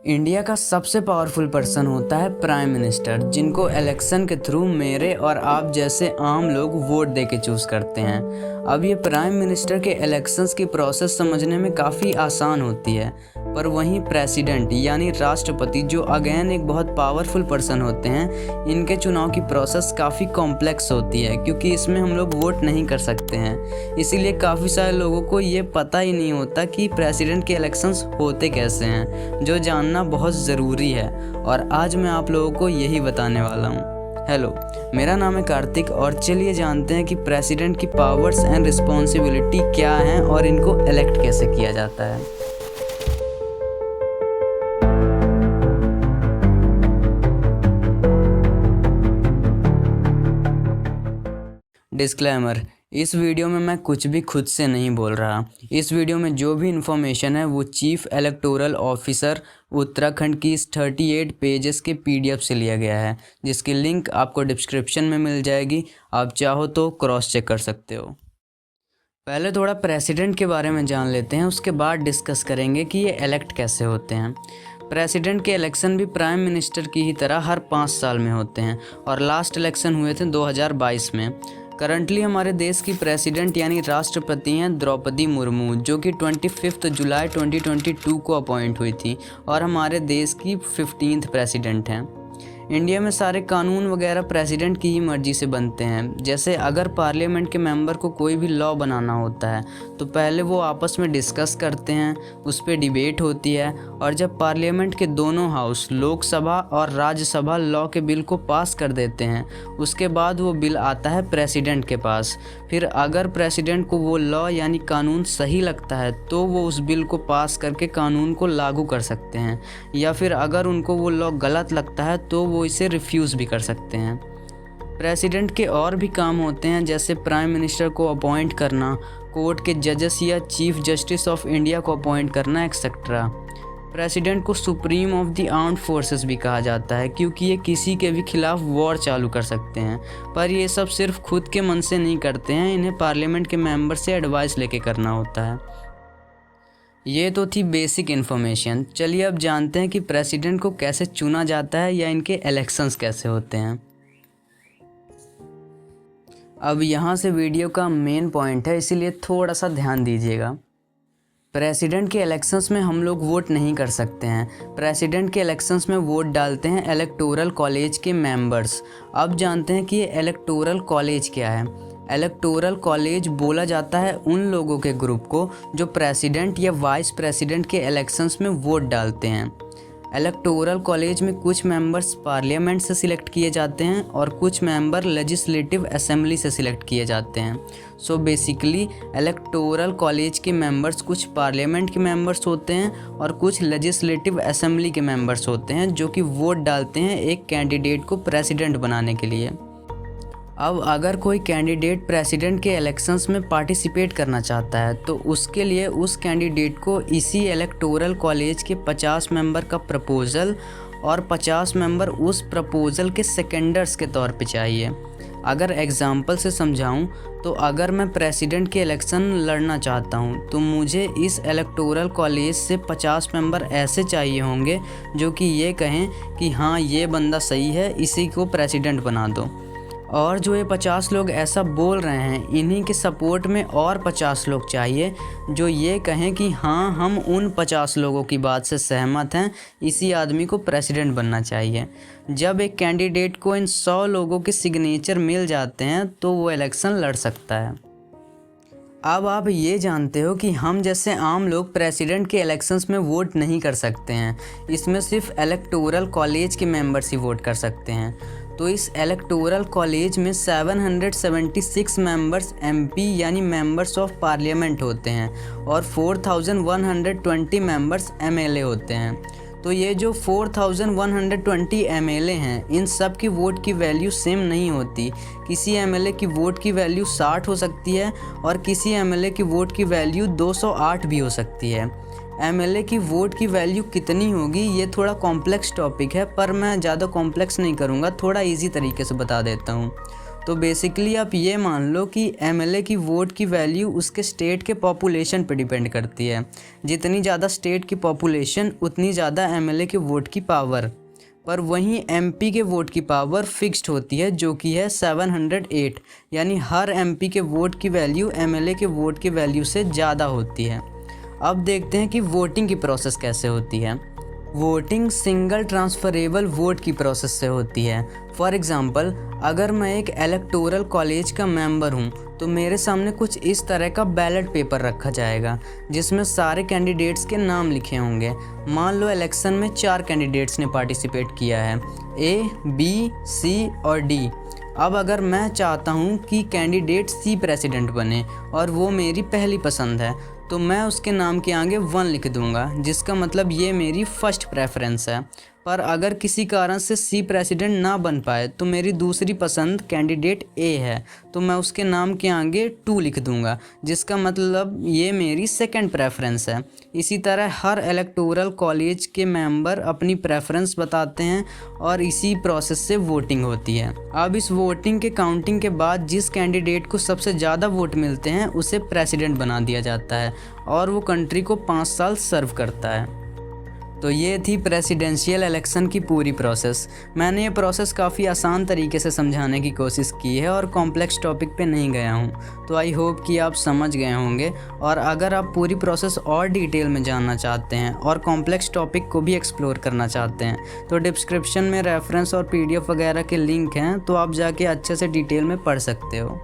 India का सबसे powerful person होता है प्राइम मिनिस्टर, जिनको इलेक्शन के थ्रू मेरे और आप जैसे आम लोग वोट दे के चूज़ करते हैं। अब ये प्राइम मिनिस्टर के इलेक्शंस की प्रोसेस समझने में काफ़ी आसान होती है, पर वहीं प्रेसिडेंट यानी राष्ट्रपति, जो अगेन एक बहुत पावरफुल पर्सन होते हैं, इनके चुनाव की प्रोसेस काफ़ी कॉम्प्लेक्स होती है, क्योंकि इसमें हम लोग वोट नहीं कर सकते हैं। इसीलिए काफ़ी सारे लोगों को ये पता ही नहीं होता कि प्रेसिडेंट के इलेक्शंस होते कैसे हैं, जो जानना बहुत ज़रूरी है। और आज मैं आप लोगों को यही बताने वाला हूँ। हेलो, मेरा नाम है कार्तिक और चलिए जानते हैं कि प्रेसिडेंट की पावर्स एंड रिस्पॉन्सिबिलिटी क्या हैं और इनको इलेक्ट कैसे किया जाता है। डिस्क्लेमर, इस वीडियो में मैं कुछ भी खुद से नहीं बोल रहा। इस वीडियो में जो भी इन्फॉर्मेशन है वो चीफ इलेक्टोरल ऑफिसर उत्तराखंड की इस 38 पेजेस के PDF से लिया गया है, जिसकी लिंक आपको डिस्क्रिप्शन में मिल जाएगी। आप चाहो तो क्रॉस चेक कर सकते हो। पहले थोड़ा प्रेसिडेंट के बारे में जान लेते हैं, उसके बाद डिस्कस करेंगे कि ये इलेक्ट कैसे होते हैं। प्रेसिडेंट के इलेक्शन भी प्राइम मिनिस्टर की ही तरह हर 5 साल में होते हैं और लास्ट इलेक्शन हुए थे 2022 में। करंटली हमारे देश की प्रेसिडेंट यानी राष्ट्रपति हैं द्रौपदी मुर्मू, जो कि 25 जुलाई 2022 को अपॉइंट हुई थी और हमारे देश की 15th प्रेसिडेंट हैं। इंडिया में सारे कानून वगैरह प्रेसिडेंट की ही मर्ज़ी से बनते हैं। जैसे अगर पार्लियामेंट के मेंबर को कोई भी लॉ बनाना होता है तो पहले वो आपस में डिस्कस करते हैं, उस पर डिबेट होती है, और जब पार्लियामेंट के दोनों हाउस लोकसभा और राज्यसभा लॉ के बिल को पास कर देते हैं, उसके बाद वो बिल आता है प्रेसिडेंट के पास। फिर अगर प्रेसिडेंट को वो लॉ यानी कानून सही लगता है तो वो उस बिल को पास करके कानून को लागू कर सकते हैं, या फिर अगर उनको वो लॉ गलत लगता है तो वो इसे रिफ्यूज़ भी कर सकते हैं। प्रेसिडेंट के और भी काम होते हैं, जैसे प्राइम मिनिस्टर को अपॉइंट करना, कोर्ट के जजेस या चीफ जस्टिस ऑफ इंडिया को अपॉइंट करना, एक्सेट्रा। प्रेसिडेंट को supreme of the armed forces भी कहा जाता है, क्योंकि ये किसी के भी खिलाफ वॉर चालू कर सकते हैं। पर ये सब सिर्फ खुद के मन से नहीं करते हैं, इन्हें पार्लियामेंट के मेंबर से एडवाइस लेके करना होता है। ये तो थी बेसिक इन्फॉर्मेशन। चलिए अब जानते हैं कि प्रेसिडेंट को कैसे चुना जाता है या इनके इलेक्शंस कैसे होते हैं। अब यहाँ से वीडियो का मेन पॉइंट है, इसीलिए थोड़ा सा ध्यान दीजिएगा। प्रेसिडेंट के इलेक्शंस में हम लोग वोट नहीं कर सकते हैं। प्रेसिडेंट के इलेक्शंस में वोट डालते हैं इलेक्टोरल कॉलेज के मेंबर्स। अब जानते हैं कि ये इलेक्टोरल कॉलेज क्या है। इलेक्टोरल कॉलेज बोला जाता है उन लोगों के ग्रुप को जो प्रेसिडेंट या वाइस प्रेसिडेंट के इलेक्शंस में वोट डालते हैं। इलेक्टोरल कॉलेज में कुछ मेंबर्स पार्लियामेंट से सिलेक्ट किए जाते हैं और कुछ मेंबर लेजिस्लेटिव असेंबली से सिलेक्ट किए जाते हैं। सो बेसिकली इलेक्टोरल कॉलेज के मेंबर्स कुछ पार्लियामेंट के मेंबर्स होते हैं और कुछ लेजिस्लेटिव असेंबली के मेंबर्स होते हैं, जो कि वोट डालते हैं एक कैंडिडेट को प्रेसिडेंट बनाने के लिए। अब अगर कोई कैंडिडेट प्रेसिडेंट के इलेक्शंस में पार्टिसिपेट करना चाहता है तो उसके लिए उस कैंडिडेट को इसी इलेक्टोरल कॉलेज के 50 मेंबर का प्रपोज़ल और 50 मेंबर उस प्रपोज़ल के सेकेंडर्स के तौर पे चाहिए। अगर एग्जांपल से समझाऊं तो अगर मैं प्रेसिडेंट के इलेक्शन लड़ना चाहता हूं तो मुझे इस इलेक्टोरल कॉलेज से 50 मेंबर ऐसे चाहिए होंगे जो कि ये कहें कि हाँ, ये बंदा सही है, इसी को प्रेसिडेंट बना दो। और जो ये 50 लोग ऐसा बोल रहे हैं, इन्हीं के सपोर्ट में और 50 लोग चाहिए जो ये कहें कि हाँ, हम उन 50 लोगों की बात से सहमत हैं, इसी आदमी को प्रेसिडेंट बनना चाहिए। जब एक कैंडिडेट को इन 100 लोगों के सिग्नेचर मिल जाते हैं तो वो इलेक्शन लड़ सकता है। अब आप ये जानते हो कि हम जैसे आम लोग प्रेसिडेंट के इलेक्शंस में वोट नहीं कर सकते हैं। इसमें सिर्फ इलेक्टोरल कॉलेज के मेंबर्स ही वोट कर सकते हैं। तो इस इलेक्टोरल कॉलेज में 776 मेंबर्स MP यानी मेंबर्स ऑफ पार्लियामेंट होते हैं और 4120 मेंबर्स MLA होते हैं। तो ये जो 4120 MLA हैं, इन सब की वोट की वैल्यू सेम नहीं होती। किसी MLA की वोट की वैल्यू 60 हो सकती है और किसी MLA की वोट की वैल्यू 208 भी हो सकती है। MLA की वोट की वैल्यू कितनी होगी ये थोड़ा कॉम्प्लेक्स टॉपिक है, पर मैं ज़्यादा कॉम्प्लेक्स नहीं करूँगा, थोड़ा इजी तरीके से बता देता हूँ। तो बेसिकली आप ये मान लो कि एमएलए की वोट की वैल्यू उसके स्टेट के पॉपुलेशन पे डिपेंड करती है। जितनी ज़्यादा स्टेट की पॉपुलेशन उतनी ज़्यादा एमएलए के वोट की पावर। पर वहीं एमपी के वोट की पावर फिक्स्ड होती है जो कि है 708, यानी हर एमपी के वोट की वैल्यू एमएलए के वोट की वैल्यू से ज़्यादा होती है। अब देखते हैं कि वोटिंग की प्रोसेस कैसे होती है। वोटिंग सिंगल ट्रांसफरेबल वोट की प्रोसेस से होती है। फॉर एग्ज़ाम्पल, अगर मैं एक इलेक्टोरल कॉलेज का मेंबर हूँ तो मेरे सामने कुछ इस तरह का बैलेट पेपर रखा जाएगा जिसमें सारे कैंडिडेट्स के नाम लिखे होंगे। मान लो इलेक्शन में 4 कैंडिडेट्स ने पार्टिसिपेट किया है, ए, बी, सी और डी। अब अगर मैं चाहता हूँ कि कैंडिडेट सी प्रेसिडेंट बने और वो मेरी पहली पसंद है, तो मैं उसके नाम के आगे 1 लिख दूंगा, जिसका मतलब ये मेरी फर्स्ट प्रेफरेंस है। पर अगर किसी कारण से सी प्रेसिडेंट ना बन पाए तो मेरी दूसरी पसंद कैंडिडेट ए है, तो मैं उसके नाम के आगे 2 लिख दूंगा, जिसका मतलब ये मेरी सेकंड प्रेफरेंस है। इसी तरह हर इलेक्टोरल कॉलेज के मेंबर अपनी प्रेफरेंस बताते हैं और इसी प्रोसेस से वोटिंग होती है। अब इस वोटिंग के काउंटिंग के बाद जिस कैंडिडेट को सबसे ज़्यादा वोट मिलते हैं उसे प्रेसिडेंट बना दिया जाता है और वो कंट्री को 5 साल सर्व करता है। तो ये थी प्रेसिडेंशियल इलेक्शन की पूरी प्रोसेस। मैंने ये प्रोसेस काफ़ी आसान तरीके से समझाने की कोशिश की है और कॉम्प्लेक्स टॉपिक पे नहीं गया हूँ, तो आई होप कि आप समझ गए होंगे। और अगर आप पूरी प्रोसेस और डिटेल में जानना चाहते हैं और कॉम्प्लेक्स टॉपिक को भी एक्सप्लोर करना चाहते हैं तो डिस्क्रिप्शन में रेफरेंस और PDF वगैरह के लिंक हैं, तो आप जाके अच्छे से डिटेल में पढ़ सकते हो।